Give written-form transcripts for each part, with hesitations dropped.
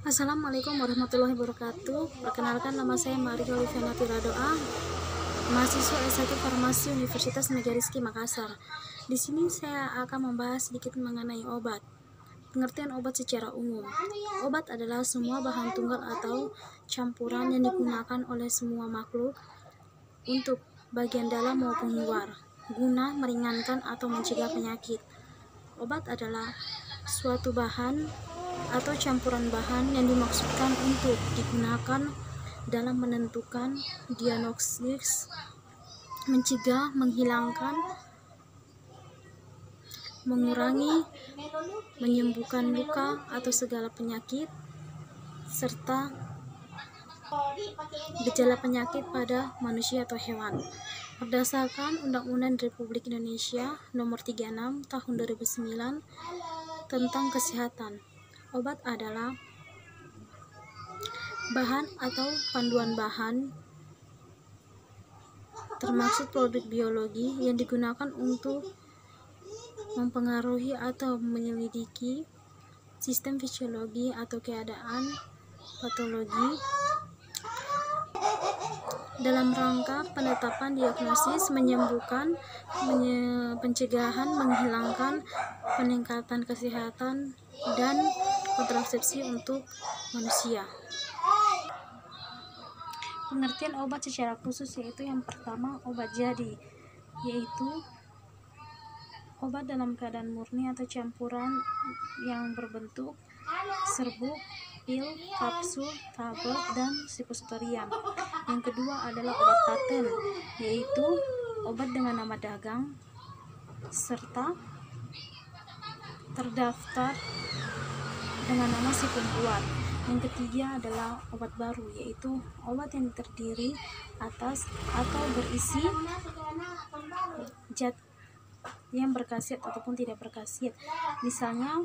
Assalamualaikum warahmatullahi wabarakatuh. Perkenalkan, nama saya Maria Oliviana Tiradoa, mahasiswa S1 Farmasi Universitas Negeri Rizky Makassar. Di sini saya akan membahas sedikit mengenai obat. Pengertian obat secara umum. Obat adalah semua bahan tunggal atau campuran yang digunakan oleh semua makhluk untuk bagian dalam maupun luar, guna meringankan atau mencegah penyakit. Obat adalah suatu bahan atau campuran bahan yang dimaksudkan untuk digunakan dalam menentukan diagnosis, mencegah, menghilangkan, mengurangi, menyembuhkan luka atau segala penyakit, serta gejala penyakit pada manusia atau hewan. Berdasarkan Undang-Undang Republik Indonesia Nomor 36 Tahun 2009 tentang Kesehatan, obat adalah bahan atau panduan bahan termasuk produk biologi yang digunakan untuk mempengaruhi atau menyelidiki sistem fisiologi atau keadaan patologi dalam rangka penetapan diagnosis, menyembuhkan, pencegahan, menghilangkan, peningkatan kesehatan, dan kontrasepsi untuk manusia. Pengertian obat secara khusus yaitu yang pertama, obat jadi, yaitu obat dalam keadaan murni atau campuran yang berbentuk serbuk, pil, kapsul, tablet, dan suppositorium. Yang kedua adalah obat paten, yaitu obat dengan nama dagang serta terdaftar dengan nama si pembuat. Yang ketiga adalah obat baru, yaitu obat yang terdiri atas atau berisi zat yang berkhasiat ataupun tidak berkhasiat, misalnya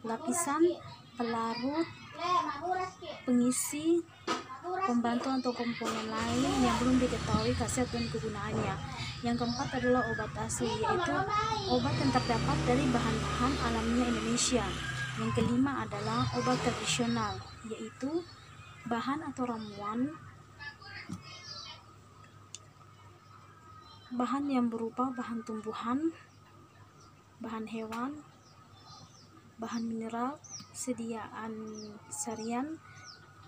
lapisan, pelarut, pengisi, pembantu atau komponen lain yang belum diketahui khasiat dan kegunaannya. Yang keempat adalah obat asli, yaitu obat yang terdapat dari bahan-bahan alamiah Indonesia. Yang kelima adalah obat tradisional, yaitu bahan atau ramuan bahan yang berupa bahan tumbuhan, bahan hewan, bahan mineral, sediaan sarian,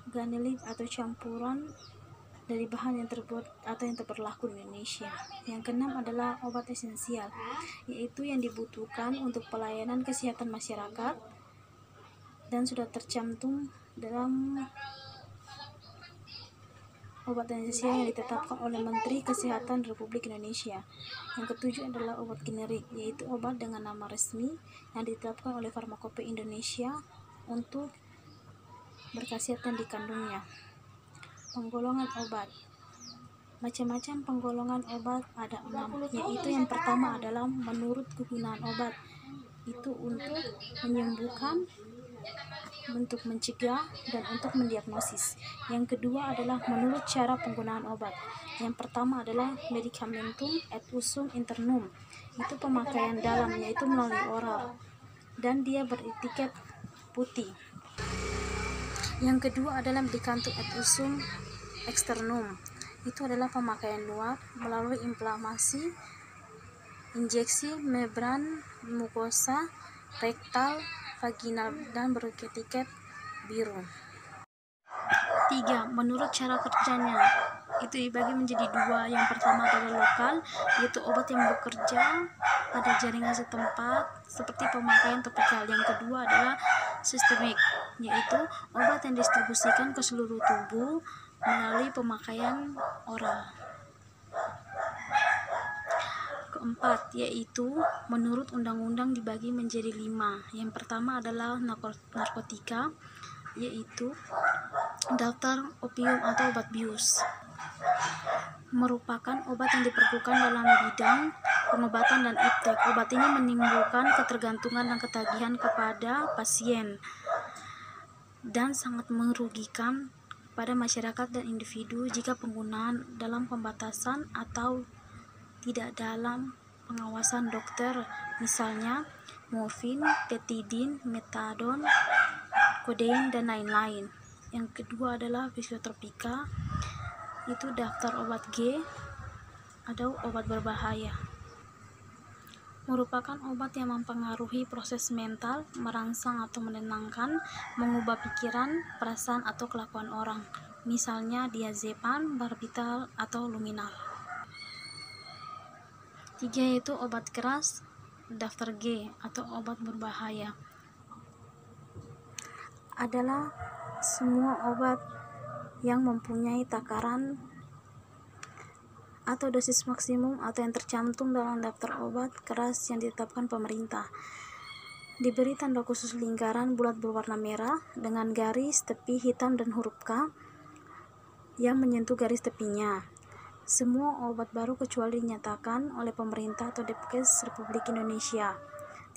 ganelit atau campuran dari bahan yang terbuat atau yang berlaku di Indonesia. Yang keenam adalah obat esensial, yaitu yang dibutuhkan untuk pelayanan kesehatan masyarakat dan sudah tercantum dalam obat esensial yang ditetapkan oleh Menteri Kesehatan Republik Indonesia. Yang ketujuh adalah obat generik, yaitu obat dengan nama resmi yang ditetapkan oleh Farmakope Indonesia untuk berkhasiat yang dikandungnya. Penggolongan obat. Macam-macam penggolongan obat ada 6, yaitu yang pertama adalah menurut kegunaan obat, itu untuk menyembuhkan, untuk mencegah, dan untuk mendiagnosis. Yang kedua adalah menurut cara penggunaan obat. Yang pertama adalah medicamentum et usum internum, itu pemakaian dalam, yaitu melalui oral, dan dia beretiket putih. Yang kedua adalah medicamentum et usum externum, itu adalah pemakaian luar melalui inflamasi, injeksi membran mukosa, rektal, vaginal, dan beretiket biru. 3. Menurut cara kerjanya, itu dibagi menjadi 2. Yang pertama adalah lokal, yaitu obat yang bekerja pada jaringan setempat seperti pemakaian topikal. Yang kedua adalah sistemik, yaitu obat yang didistribusikan ke seluruh tubuh melalui pemakaian oral. Keempat, yaitu menurut undang-undang dibagi menjadi 5. Yang pertama adalah narkotika, yaitu daftar opium atau obat bius, merupakan obat yang diperlukan dalam bidang pengobatan dan iptek. Obat ini menimbulkan ketergantungan dan ketagihan kepada pasien dan sangat merugikan pada masyarakat dan individu jika penggunaan dalam pembatasan atau tidak dalam pengawasan dokter, misalnya morfin, petidin, metadon, kodein, dan lain-lain. Yang kedua adalah fisiotropika, itu daftar obat G atau obat berbahaya. Merupakan obat yang mempengaruhi proses mental, merangsang atau menenangkan, mengubah pikiran, perasaan, atau kelakuan orang. Misalnya diazepam, barbital, atau luminal. 3 yaitu obat keras, daftar G atau obat berbahaya. Adalah semua obat yang mempunyai takaran atau dosis maksimum atau yang tercantum dalam daftar obat keras yang ditetapkan pemerintah. Diberi tanda khusus lingkaran bulat berwarna merah dengan garis tepi hitam dan huruf K yang menyentuh garis tepinya. Semua obat baru kecuali dinyatakan oleh pemerintah atau Depkes Republik Indonesia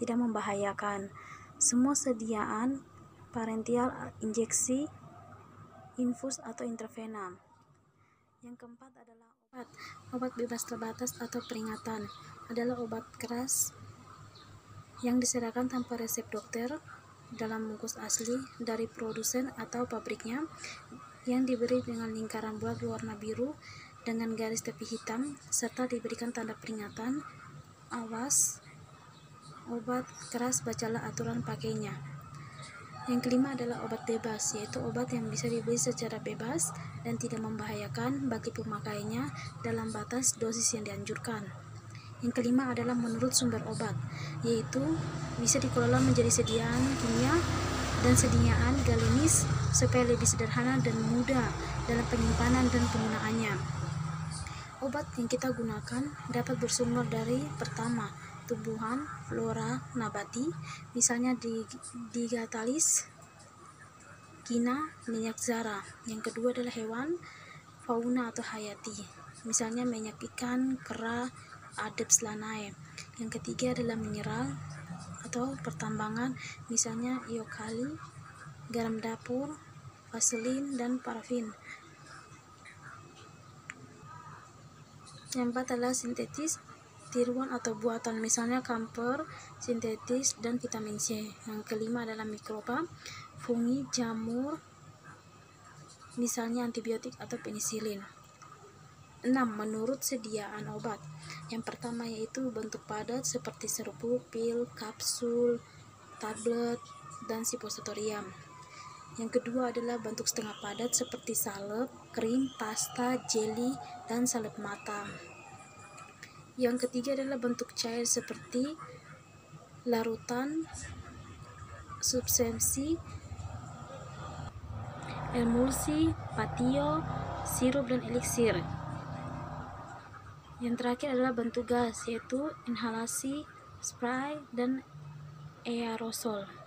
tidak membahayakan. Semua sediaan parenteral, injeksi, infus atau intravena. Yang keempat adalah obat bebas terbatas atau peringatan. Adalah obat keras yang disediakan tanpa resep dokter dalam bungkus asli dari produsen atau pabriknya, yang diberi dengan lingkaran bulat berwarna biru dengan garis tepi hitam serta diberikan tanda peringatan, awas obat keras, bacalah aturan pakainya. Yang kelima adalah obat bebas, yaitu obat yang bisa dibeli secara bebas dan tidak membahayakan bagi pemakainya dalam batas dosis yang dianjurkan. Yang kelima adalah menurut sumber obat, yaitu bisa dikelola menjadi sediaan kimia dan sediaan galinis supaya lebih sederhana dan mudah dalam penyimpanan dan penggunaannya. Obat yang kita gunakan dapat bersumber dari pertama, tumbuhan, flora, nabati, misalnya digitalis, kina, minyak zara. Yang kedua adalah hewan, fauna atau hayati, misalnya minyak ikan, kera, adepts lanae. Yang ketiga adalah mineral atau pertambangan, misalnya iokali, garam dapur, vaselin, dan parafin. Yang keempat adalah sintetis, tiruan atau buatan, misalnya kamfer, sintetis, dan vitamin C. Yang kelima adalah mikroba, fungi, jamur, misalnya antibiotik atau penisilin. 6. Menurut sediaan obat. Yang pertama yaitu bentuk padat seperti serbuk, pil, kapsul, tablet, dan suppositorium. Yang kedua adalah bentuk setengah padat seperti salep, krim, pasta, jeli, dan salep mata. Yang ketiga adalah bentuk cair seperti larutan, suspensi, emulsi, patio, sirup, dan eliksir. Yang terakhir adalah bentuk gas, yaitu inhalasi, spray, dan aerosol.